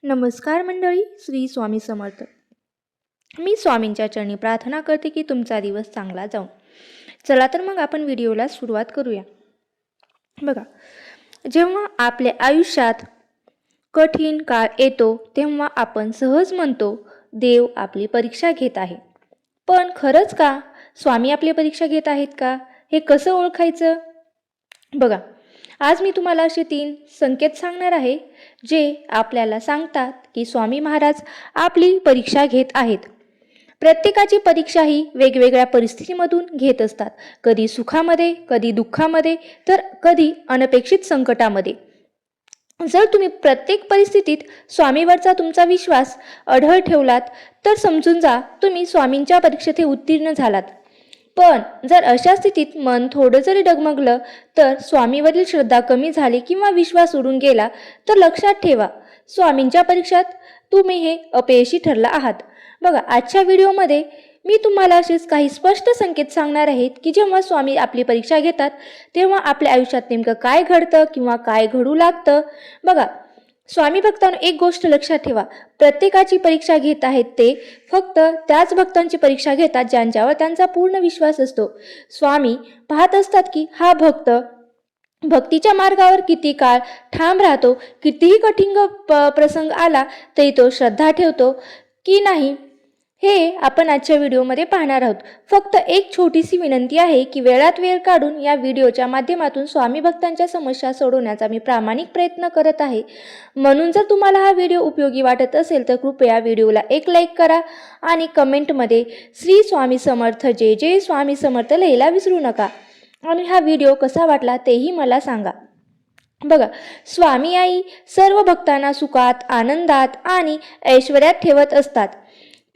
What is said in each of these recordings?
नमस्कार मंडळी, श्री स्वामी समर्थ. मी स्वामींच्या चरणी प्रार्थना करते की तुमचा दिवस चांगला जाऊ. चला तर मग आपण व्हिडिओला सुरुवात करूया. बघा, जेव्हा आपल्या आयुष्यात कठीण काळ येतो तेव्हा आपण सहज म्हणतो देव आपली परीक्षा घेत आहे. पण खरंच का स्वामी आपली परीक्षा घेत आहेत का? हे कसं ओळखायचं? बघा, आज मी तुम्हाला असे 3 संकेत सांगणार आहे जे आपल्याला सांगतात की स्वामी महाराज आपली परीक्षा घेत आहेत. प्रत्येकाची परीक्षा ही वेगवेगळ्या परिस्थितीमधून घेत असतात. कधी सुखामध्ये, कधी दुःखामध्ये, तर कधी अनपेक्षित संकटामध्ये. जर तुम्ही प्रत्येक परिस्थितीत स्वामीवरचा तुमचा विश्वास अढळ ठेवलात तर समजून जा तुम्ही स्वामींच्या परीक्षेत उत्तीर्ण झालात. पण जर अशा स्थितीत मन थोडं जरी डगमगलं तर स्वामीवरील श्रद्धा कमी झाली किंवा विश्वास उडून गेला तर लक्षात ठेवा स्वामींच्या परीक्षेत तुम्ही हे अपयशी ठरला आहात. बघा, आजच्या व्हिडिओमध्ये मी तुम्हाला असेच काही स्पष्ट संकेत सांगणार आहेत की जेव्हा स्वामी आपली परीक्षा घेतात तेव्हा आपल्या आयुष्यात नेमकं काय घडतं किंवा काय घडू लागतं. बघा, स्वामी भक्तांनो, एक गोष्ट लक्षात ठेवा, प्रत्येकाची परीक्षा घेत आहेत ते फक्त त्याच भक्तांची परीक्षा घेतात ज्यांच्यावर त्यांचा पूर्ण विश्वास असतो. स्वामी पाहत असतात की हा भक्त भक्तीच्या मार्गावर किती काळ ठाम राहतो, कितीही कठीण प्रसंग आला तरी तो श्रद्धा ठेवतो की नाही हे आपण आजच्या व्हिडिओमध्ये पाहणार आहोत. फक्त एक छोटीशी विनंती आहे की वेळात वेळ काढून या व्हिडिओच्या माध्यमातून स्वामी भक्तांच्या समस्या सोडवण्याचा मी प्रामाणिक प्रयत्न करत आहे. म्हणून जर तुम्हाला हा व्हिडिओ उपयोगी वाटत असेल तर कृपया व्हिडिओला एक लाईक करा आणि कमेंटमध्ये श्री स्वामी समर्थ, जय जय स्वामी समर्थ लिहायला विसरू नका. आणि हा व्हिडिओ कसा वाटला तेही मला सांगा. बघा, स्वामी आई सर्व भक्तांना सुखात, आनंदात आणि ऐश्वर्यात ठेवत असतात.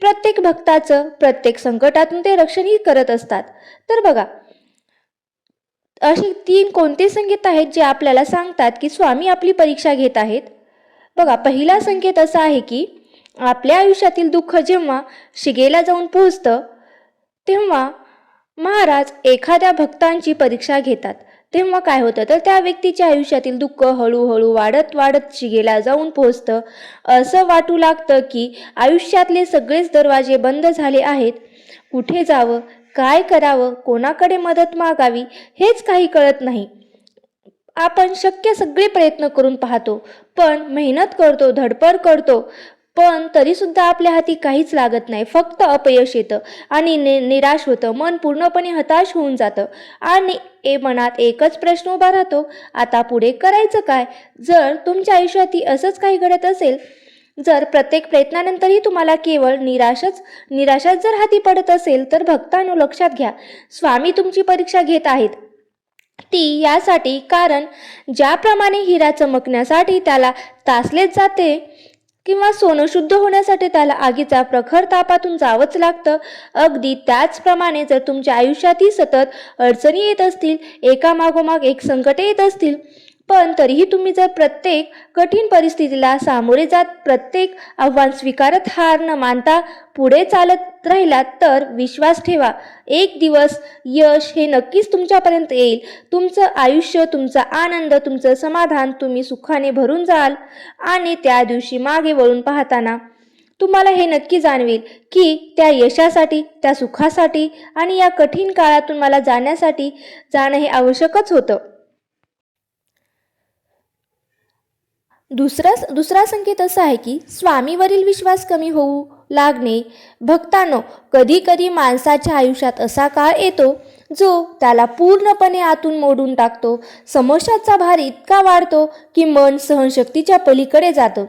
प्रत्येक भक्ताचं प्रत्येक संकटातून ते रक्षणही करत असतात. तर बघा, असे 3 कोणते संकेत आहेत जे आपल्याला सांगतात की स्वामी आपली परीक्षा घेत आहेत? बघा, पहिला संकेत असा आहे की आपल्या आयुष्यातील दुःख जेव्हा शिगेला जाऊन पोहोचतं तेव्हा महाराज एखाद्या भक्तांची परीक्षा घेतात. तेव्हा काय होतं तर त्या व्यक्तीच्या आयुष्यातील दुःख हळूहळू वाढत वाढत शिगेला जाऊन पोहोचतं. असं वाटू लागतं की आयुष्यातले सगळेच दरवाजे बंद झाले आहेत. कुठे जावं, काय करावं, कोणाकडे मदत मागावी हेच काही कळत नाही. आपण शक्य सगळे प्रयत्न करून पाहतो, पण मेहनत करतो, धडपड करतो, पण तरी सुद्धा आपल्या हाती काहीच लागत नाही. फक्त अपयश येतं आणि निराश होतं. मन पूर्णपणे हताश होऊन जातं आणि मनात एकच प्रश्न उभा राहतो, आता पुढे करायचं काय? जर तुमच्या आयुष्यातही असंच काही घडत असेल, जर प्रत्येक प्रयत्नानंतरही तुम्हाला केवळ निराशाच जर हाती पडत असेल तर भक्तांनो, लक्षात घ्या, स्वामी तुमची परीक्षा घेत आहेत. ती यासाठी कारण ज्याप्रमाणे हिरा चमकण्यासाठी त्याला तासलेच जाते किंवा सोनं शुद्ध होण्यासाठी त्याला आगीचा प्रखर तापातून जावंच लागतं, अगदी त्याचप्रमाणे जर तुमच्या आयुष्यातही सतत अडचणी येत असतील, एकामागोमाग एक संकटे येत असतील, पण तरीही तुम्ही जर प्रत्येक कठीण परिस्थितीला सामोरे जात प्रत्येक आव्हान स्वीकारत हार न मानता पुढे चालत राहिलात तर विश्वास ठेवा, एक दिवस यश हे नक्कीच तुमच्यापर्यंत येईल. तुमचं आयुष्य, तुमचा आनंद, तुमचं समाधान तुम्ही सुखाने भरून जाल आणि त्या दिवशी मागे वळून पाहताना तुम्हाला हे नक्की जाणवेल की त्या यशासाठी, त्या सुखासाठी आणि या कठीण काळातून मला जाणं हे आवश्यकच होतं. दुसरा संकेत असा आहे की स्वामीवरील विश्वास कमी होऊ लागणे. भक्तांनो, कधी कधी माणसाच्या आयुष्यात असा काळ येतो जो त्याला पूर्णपणे आतून मोडून टाकतो. समस्याचा भार इतका वाढतो की मन सहनशक्तीच्या पलीकडे जातं.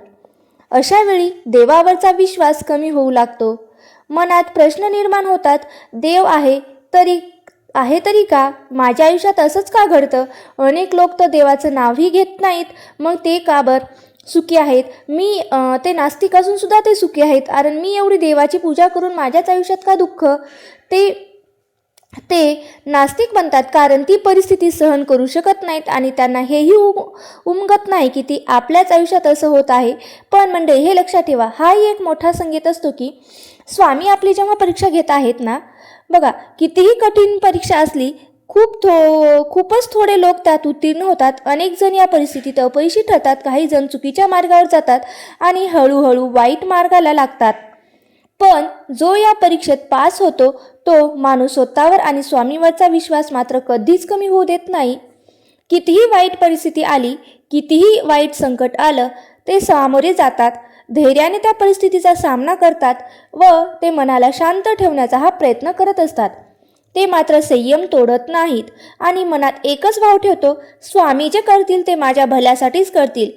अशा वेळी देवावरचा विश्वास कमी होऊ लागतो. मनात प्रश्न निर्माण होतात, देव आहे तरी का? माझ्या आयुष्यात असंच का घडतं? अनेक लोक तर देवाचं नावही घेत नाहीत, मग ते का सुखी आहेत? ते नास्तिक असून सुद्धा ते सुखी आहेत, कारण मी एवढी देवाची पूजा करून माझ्याच आयुष्यात का दुःख? ते नास्तिक बनतात कारण ती परिस्थिती सहन करू शकत नाहीत आणि त्यांना हेही उमगत नाही की ती आपल्याच आयुष्यात असं होत आहे. पण मंडळी, हे लक्षात ठेवा, हाही एक मोठा संकेत असतो की स्वामी आपली जेव्हा परीक्षा घेत आहेत ना, बघा, कितीही कठीण परीक्षा असली, खूपच थोडे लोक त्यात उत्तीर्ण होतात. अनेक जण या परिस्थितीत अपयशी ठरतात. काही जण चुकीच्या मार्गावर जातात आणि हळूहळू वाईट मार्गाला लागतात. पण जो या परीक्षेत पास होतो तो माणूस स्वतःवर आणि स्वामीवरचा विश्वास मात्र कधीच कमी होऊ देत नाही. कितीही वाईट परिस्थिती आली, कितीही वाईट संकट आलं, ते सामोरे जातात, धैर्याने त्या परिस्थितीचा सामना करतात व ते मनाला शांत ठेवण्याचा हा प्रयत्न करत असतात. ते मात्र संयम तोडत नाहीत आणि मनात एकच भाव ठेवतो, स्वामी जे करतील ते माझ्या भल्यासाठीच करतील.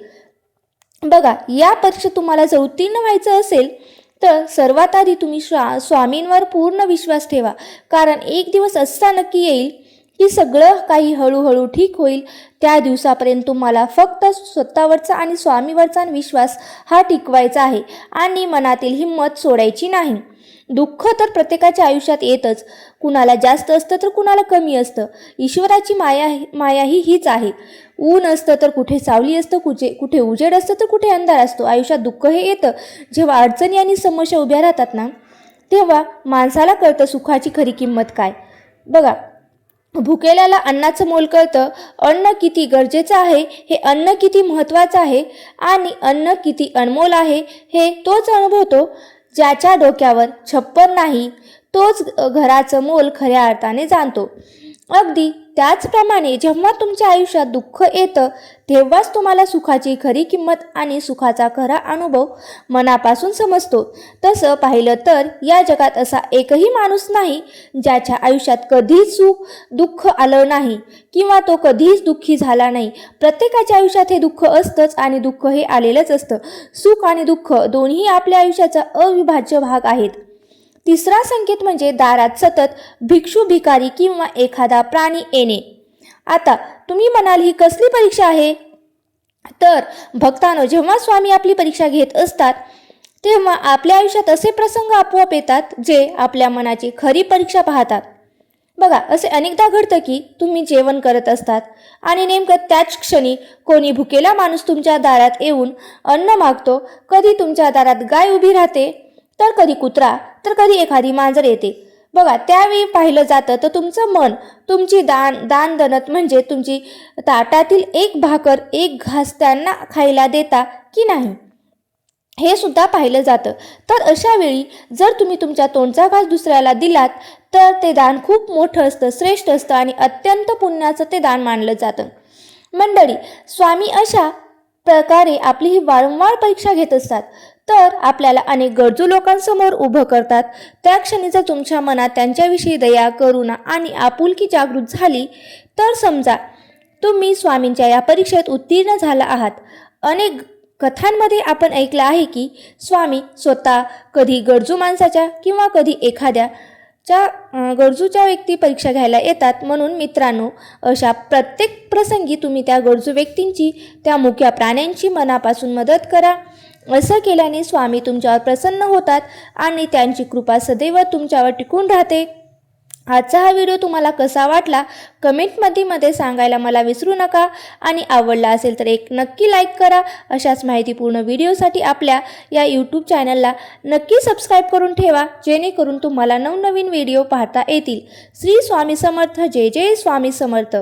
बघा, या परीक्षेत तुम्हाला जर उत्तीर्ण व्हायचं असेल तर सर्वात आधी तुम्ही स्वामींवर पूर्ण विश्वास ठेवा. कारण एक दिवस असा नक्की येईल की सगळं काही हळूहळू ठीक होईल. त्या दिवसापर्यंत तुम्हाला फक्त स्वतःवरचा आणि स्वामीवरचा विश्वास हा टिकवायचा आहे आणि मनातील हिंमत सोडायची नाही. दुःख तर प्रत्येकाच्या आयुष्यात येतच. कुणाला जास्त असतं तर कुणाला कमी असतं. ईश्वराची माया हीच आहे. ऊन असतं तर कुठे सावली असतं, कुठे उजेड असतं तर कुठे अंधार असतो. आयुष्यात दुःख हे येतं. जेव्हा अडचणी आणि समस्या उभ्या राहतात ना, तेव्हा माणसाला कळतं सुखाची खरी किंमत काय. बघा, भुकेल्याला अन्नाचं मोल कळतं. अन्न किती गरजेचं आहे, हे अन्न किती महत्त्वाचं आहे आणि अन्न किती अनमोल आहे हे तोच अनुभवतो. ज्याच्या डोक्यावर छप्पर नाही तोच घराचं मोल खऱ्या अर्थाने जाणतो. अगदी त्याचप्रमाणे जेव्हा तुमच्या आयुष्यात दुःख येतं तेव्हाच तुम्हाला सुखाची खरी किंमत आणि सुखाचा खरा अनुभव मनापासून समजतो. तसं पाहिलं तर या जगात असा एकही माणूस नाही ज्याच्या आयुष्यात कधीच दुःख आलं नाही किंवा तो कधीच दुःखी झाला नाही. प्रत्येकाच्या आयुष्यात हे दुःख असतंच आणि दुःख हे आलेलंच असतं. सुख आणि दुःख दोन्ही आपल्या आयुष्याचा अविभाज्य भाग आहेत. तिसरा संकेत म्हणजे दारात सतत भिक्षू, भिकारी किंवा एखादा प्राणी येणे. आता तुम्ही म्हणाल ही कसली परीक्षा आहे? तर भक्तांनो, जेव्हा स्वामी आपली परीक्षा घेत असतात तेव्हा आपल्या आयुष्यात असे प्रसंग आपोआप येतात जे आपल्या मनाची खरी परीक्षा पाहतात. बघा, असे अनेकदा घडतं की तुम्ही जेवण करत असतात आणि नेमकं त्याच क्षणी कोणी भुकेला माणूस तुमच्या दारात येऊन अन्न मागतो. कधी तुमच्या दारात गाय उभी राहते, तर कधी कुत्रा, तर कधी एखादी मांजर येते. बघा, त्यावेळी पाहिलं जातं तर तुमचं मन तुमची दानदनत म्हणजे तुमची ताटातील एक भाकर, एक घास त्यांना खायला देता की नाही हे सुद्धा पाहिलं जातं. तर अशा वेळी जर तुम्ही तुमच्या तोंडचा घास दुसऱ्याला दिलात तर ते दान खूप मोठं असतं, श्रेष्ठ असतं आणि अत्यंत पुण्याचं ते दान मानलं जातं. मंडळी, स्वामी अशा प्रकारे आपली ही वारंवार परीक्षा घेत असतात. तर आपल्याला अनेक गरजू लोकांसमोर उभं करतात. त्या क्षणी जर तुमच्या मनात त्यांच्याविषयी दया, करुणा आणि आपुलकी जागृत झाली तर समजा तुम्ही स्वामींच्या या परीक्षेत उत्तीर्ण झाला आहात. अनेक कथांमध्ये आपण ऐकलं आहे की स्वामी स्वतः कधी गरजू माणसाच्या किंवा कधी एखाद्याच्या गरजूच्या व्यक्ती परीक्षा घ्यायला येतात. म्हणून मित्रांनो, अशा प्रत्येक प्रसंगी तुम्ही त्या गरजू व्यक्तींची, त्या मुक्या प्राण्यांची मनापासून मदत करा. असं केल्याने स्वामी तुमच्यावर प्रसन्न होतात आणि त्यांची कृपा सदैव तुमच्यावर टिकून राहते. आजचा हा व्हिडिओ तुम्हाला कसा वाटला कमेंटमध्ये सांगायला मला विसरू नका आणि आवडला असेल तर एक नक्की लाईक करा. अशाच माहितीपूर्ण व्हिडिओसाठी आपल्या या यूट्यूब चॅनलला नक्की सबस्क्राईब करून ठेवा, जेणेकरून तुम्हाला नवनवीन व्हिडिओ पाहता येतील. श्री स्वामी समर्थ. जय जय स्वामी समर्थ.